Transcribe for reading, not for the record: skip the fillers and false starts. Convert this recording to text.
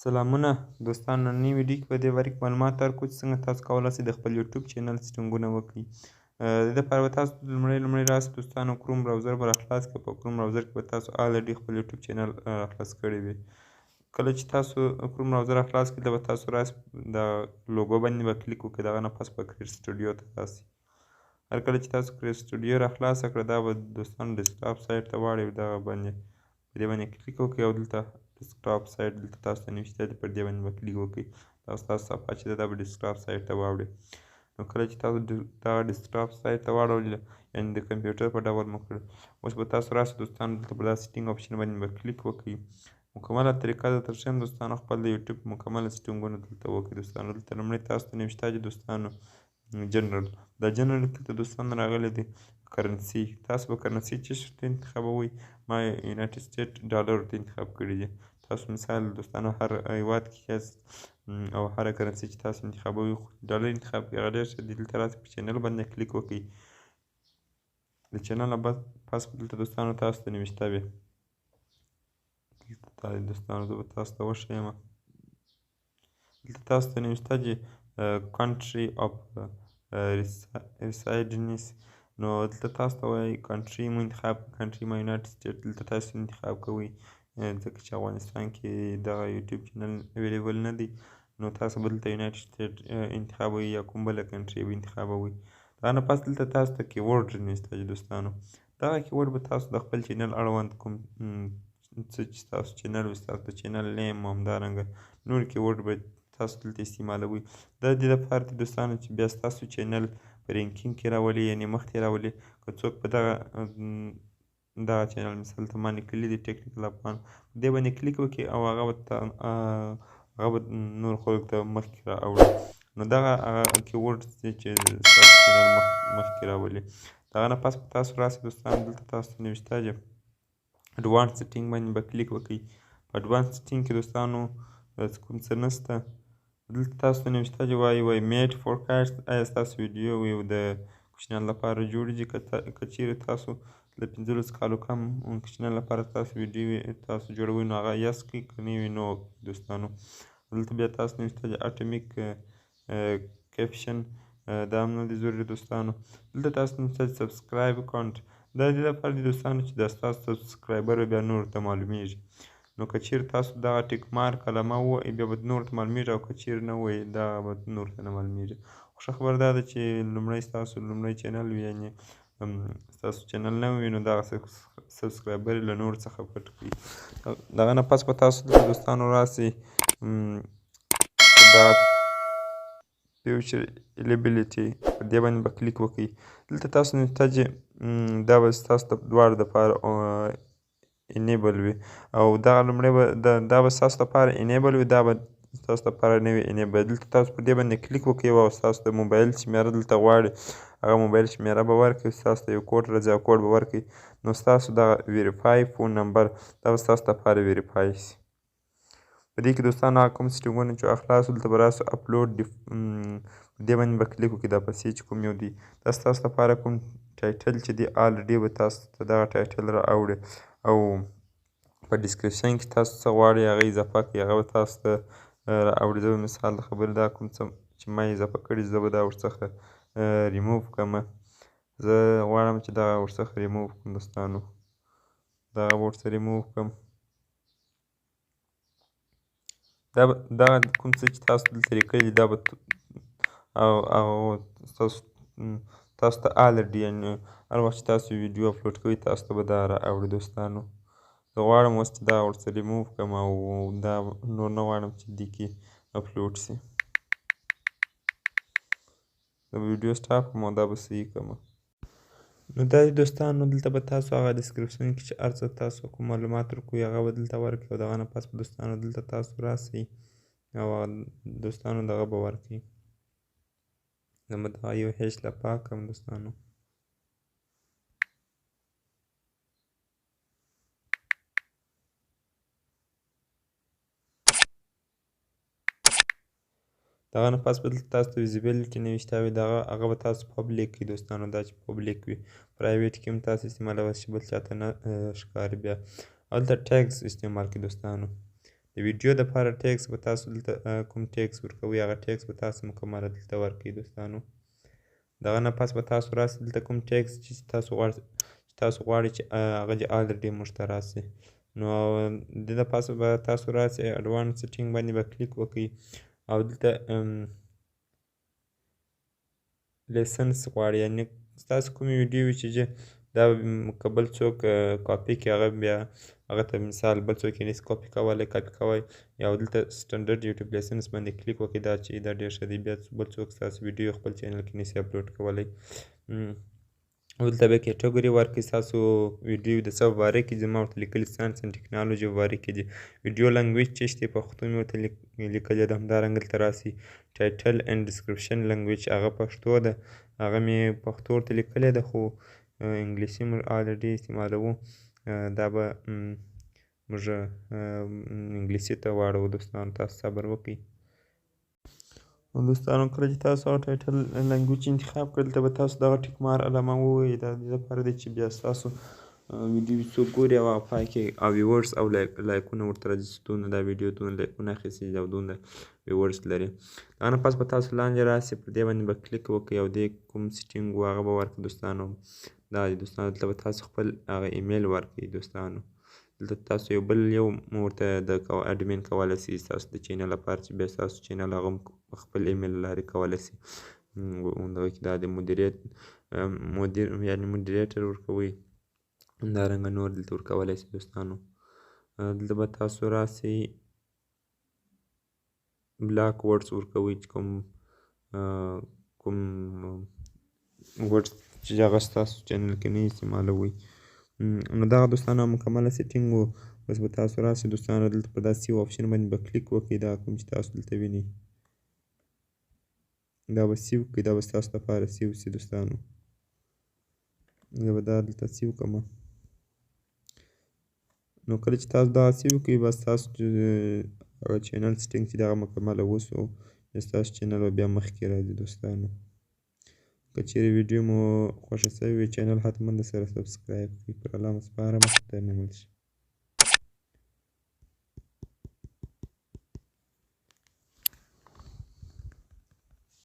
سلامونه دوستانو، نن نوې ویډیو کې په دې باره کې معلومات درکړو چې څنګه تاسو کولی شئ د خپل یوټیوب چینل سیټینګونه وکړئ. د دې لپاره به تاسو لومړی راسئ دوستانو، کروم براوزر به راخلاص کړئ. په کروم براوزر کې به تاسو الریډي خپل یوټیوب چینل راخلاص کړی وي. کله چې تاسو کروم براوزر راخلاص کړئ به تاسو راسئ د لوګو باندې به کلیک وکړئ، د هغه نه پس به کریټ سټوډیو ته راسئ. هر کله چې تاسو کریټ سټوډیو راخلاصه کړه دا به دوستانو ډیسکټاپ سایټ ته واړوي. دغه باندې په دې باندې کلیک وکړئ او دلته ډیسکټاپ سایټ دلته تاسو ته نوشته دی، پر دې باندې به کلیک وکړئ. ستاسو صفحه چې ده دا به ډیسکټاپ سایټ ته واوړي. نو کله چې تاسو دغه ډیسکټاپ سایټ ته واړولې، یعنې د کمپیوټر په ډول مو کړ، اوس به تاسو راسئ دوستانو، دلته په دا سیټینګ اپشن باندې به کلیک وکړئ. مکمله طریقه درته ښیم دوستانو، خپل د یوټیوب مکمله سیټینګونه دلته وکړئ. دوستانو دلته لومړی تاسو ته نوشته دي دوستانو جنرال. دا جنرال کې ته دوستانو راغلی دی کرنسي. تاسو به کرنسي څه شي ته انتخابوئ؟ ما یونایټډ سټیټ ډالر ته انتخاب کړي دي. تاسو مثال دوستانو هر هیواد کې یاست او هره کرنسي چې تاسو انتخابوئ ډالر انتخاب کړئ، هغه ډېر ښه دي. دلته راسئ په چینل باندې کلیک وکړئ. د چینل نه پس دلته دوستانو تاسو ته نوشته وي، دلته دوستانو زه به تاسو ته وښیم. دلته تاسو ته نوشته دي کنټري اف ریسایډنس. نو دلته تاسو ته وایي کنټري مو انتخاب کړئ. کنټري ما یونایټډ سټیټ دلته تاسو انتخاب کوئ، ځکه چې افغانستان کې دغه یوټیوب چینل اویلیبل نه دی. نو تاسو به دلته یونایټډ سټیټ انتخابوئ یا کوم بله کنټري به انتخابوئ. دا نه پس دلته تاسو ته کیورډ نوشته دي دوستانو. دغه کیورډ به تاسو د خپل چینل اړوند کوم څه چې ستاسو چینل وي، ستاسو د چینل نیم او همدارنګه نور کیورډ به تاسو دلته استعمالوئ. دا د دې لپاره دی دوستانو چې بیا ستاسو چینل په رینکینګ کې راولي، یعنې مخته یې راولي. که څوک په دغه چینل مثال ته ما لیکلي دي ټیکنیکل افغان، په دې باندې کلیک وکړي او هغه به نور خلکو ته مخکې راوړي. نو دغه کیورډ دی چې ستاسو چینل مخکې راولي. د هغه نه پس به تاسو راسئ دوستانو، دلته تاسو ته نوشته دي اډوانس سیټینګ باندې به کلیک وکړئ. په اډوانس سیټینګ کې دوستانو کوم څه نشته. دلته تاسو ته نوشته دي وایي میډ فورکاسټ. آیا ستاسو ویډیو د کوچنیانو لپاره جوړې دي؟ که چیرې تاسو له 15 کالو کم کوچنیانو لپاره تاسو ویډیو تاسو جوړوئ نو هغه یس کړئ، که نه وي نو دوستانو. دلته بیا تاسو نوشته دي اټومیک کیپشن، دا هم نه دي ضروري دوستانو. دلته تاسو نوشته دي سبسکرایب اکاونټ. دا د دې لپاره دي دوستانو چې دا ستاسو سبسکرایبر بیا نورو ته معلومیږي. نو که چیرې تاسو دغه ټیک مارک علامه ووهئ بیا به نورو ته معلومیږي، او که چیرې نه ووهئ دا به نورو ته نه معلومیږي. خو ښه خبره دا ده چې لومړی ستاسو لومړی چینل وي، یعنې ستاسو چینل نوی وي، نو دغه سبسکرایبر یې له نورو څخه پټ کړئ. د هغه نه پس به تاسو دلته دوستانو راسئ دا فیوچر ایلیبیلیټي، په دې باندې به کلیک وکړئ. دلته تاسو نوشته چې دا به ستاسو د دواړو دپاره انیبل وي، او دغه لومړی به دا به ستاسو لپاره انیبل وي، دا به ستاسو لپاره نه وي انیبل. دلته تاسو په دې باندې کلیک وکړئ او ستاسو د موبایل شمېره دلته غواړي، هغه موبایل شمېره به ورکړئ. ستاسو ته یو کوډ راځي، هغه کوډ به ورکړئ. نو ستاسو دغه ویریفای فون نمبر دا به ستاسو لپاره ویریفای شي. په دې کې دوستانو هغه کوم سیټینګونه چې خلاص دلته به راسو اپلوډ په دې باندې به کلیک وکړئ. دا پسې چې کوم یو دی دا ستاسو لپاره کوم ټایټل چې دی الریډي به تاسو ته دغه ټایټل راوړي، او په ډسکریپشن کې تاسو څه غواړئ هغه اضافه کړئ، هغه به تاسو ته راوړي. زه به مثال د خبرې دا کوم څه چې ما اضافه کړي زه به دا ورڅخه ریموو کړمه. زه غواړم چې دغه ورڅخه ریموو کړم دوستانو، دغه به ورڅخه ریموو کړم. دغه کوم څه چې تاسو دلته لیکلي دا به تاسو ته الریډي، یعنې هر وخت چې تاسو ویډیو اپلوډ کوئ تاسو ته به دا راوړي دوستانو. زه غواړم اوس چې دا ورڅخه ریموو کړم او دا نور نه غواړم چې دې کې اپلوډ شي. د ویډیو سټاپ کړم او دا به صحیح کړم. نو دا دي دوستانو، دلته به تاسو هغه ډسکریپشن کې چې هر څه تاسو کوم معلومات ورکوئ هغه به دلته ورکړئ، او د هغه نه پس به دوستانو دلته تاسو راسئ او دوستانو دغه به ورکړئ. زه به دغه یو هیچ له پاک کړم دوستانو. دغه نه پس به دلته تاسو ته ویزیبیلیټي نوشته وي، هغه به تاسو پبلیک کړئ دوستانو. دا چې پبلیک وي پرایویټ کې هم تاسو استعمالولی شئ، بل چاته نه ښکاري بیا. او دلته ټیګز استعمال کړئ دوستانو. د ویډیو دپاره ټیکس به تاسو دلته کوم ټیکس ورکوئ هغه ټیکس به تاسو مکمله دلته ورکوئ دوستانو. دغه نه پس به تاسو راسئ دلته کوم ټیکس چې تاسو غواړئ چې هغه دې الریډي موږ ته راسي. نو د نه پس به تاسو راسئ اډوانس سیټینګ باندې به کلیک وکړئ او دلته لیسنس غواړي، یعنې ستاسو کومې ویډیو وي چې دا که بل څوک کاپي کړي هغه ته مثال بل څوک یې نشي کاپي کوی یا دلته سټنډرډ یوټیوب لیسنس باندې کلیک وکړئ دا ډېر ښه دی. بیا بل څوک ستاسو ویډیو خپل چینل کې نشي اپلوډ کولی. او دلته بیا کیټګوري ورکړئ ستاسو ویډیو د څه په باره کې دي. ما ورته لیکلي ساینس اینډ ټیکنالوژي په باره کې دي. ویډیو لنګویج چې شته پښتو مې ورته لیکلې ده. همدارنګه دلته راسئ ټایټل اینډ ډسکرپشن لنګویج هغه پښتو ده، هغه مې پښتو ورته لیکلې ده خو انګلیسي موږ الریډي استعمالوو، دا به موږ انګلیسي ته واړوو. دوستانو تاسو صبر وکړئ. دوستانو کله چې تاسو هغه ټایټل لنګویج انتخاب کړئ دلته به تاسو دغه ټیک مار علامه ووهئ. دا د دې لپاره دی چې بیا ستاسو ویډیو څوک ګوري او پای کې ویورز او لایکونه ورته راځي چې دونه دا ویډیو دونه لایکونه اخیستي دي او دونه ویورز لري. هغه نه پس به تاسو لاندې راسئ پر دې باندې به کلیک وکړئ او دې کوم سیټینګ و هغه به ورکړئ. دوستانو دا دی دوستانو دلته به تاسو خپل هغه ایمیل ورکړئ. دوستانو دلته تاسو یو ورته د اډمین کولی شئ ستاسو د چینل لپاره چې بیا ستاسو چینل هغه خپل ایمیل له لارې کولی شئ. دغه کې دا د مدیریټر ورکوئ، همدارنګه نور دلته ورکولی شئ. دوستانو دلته به تاسو راسئ بلاک ورډز ورکوئ چې کوم ورډز چې هغه ستاسو چینل کې نه استعمالوئ. نو دغه دوستانو مکمله سیټینګ و. بس به تاسو راسئ دوستانو دلته په دا سیو آپشن باندې به کلیک وکړئ. دا کوم چې تاسو دلته وینئ دا به سیو کړئ، دا به ستاسو لپاره سیو شي. دوستانو زه به دا دلته سیو کړم. نو کله چې تاسو دغه سیو کړئ بس ستاسو هغه چینل سیټینګ چې دغه مکمله وشو ستاسو چینل به بیا مخکې راځي. دوستانو که چیرې ویډیو مو خوښه شوې وي چینل حتما د سره سبسکرایب کړئ. پر الله مو سپارم. خدای مو مل شي.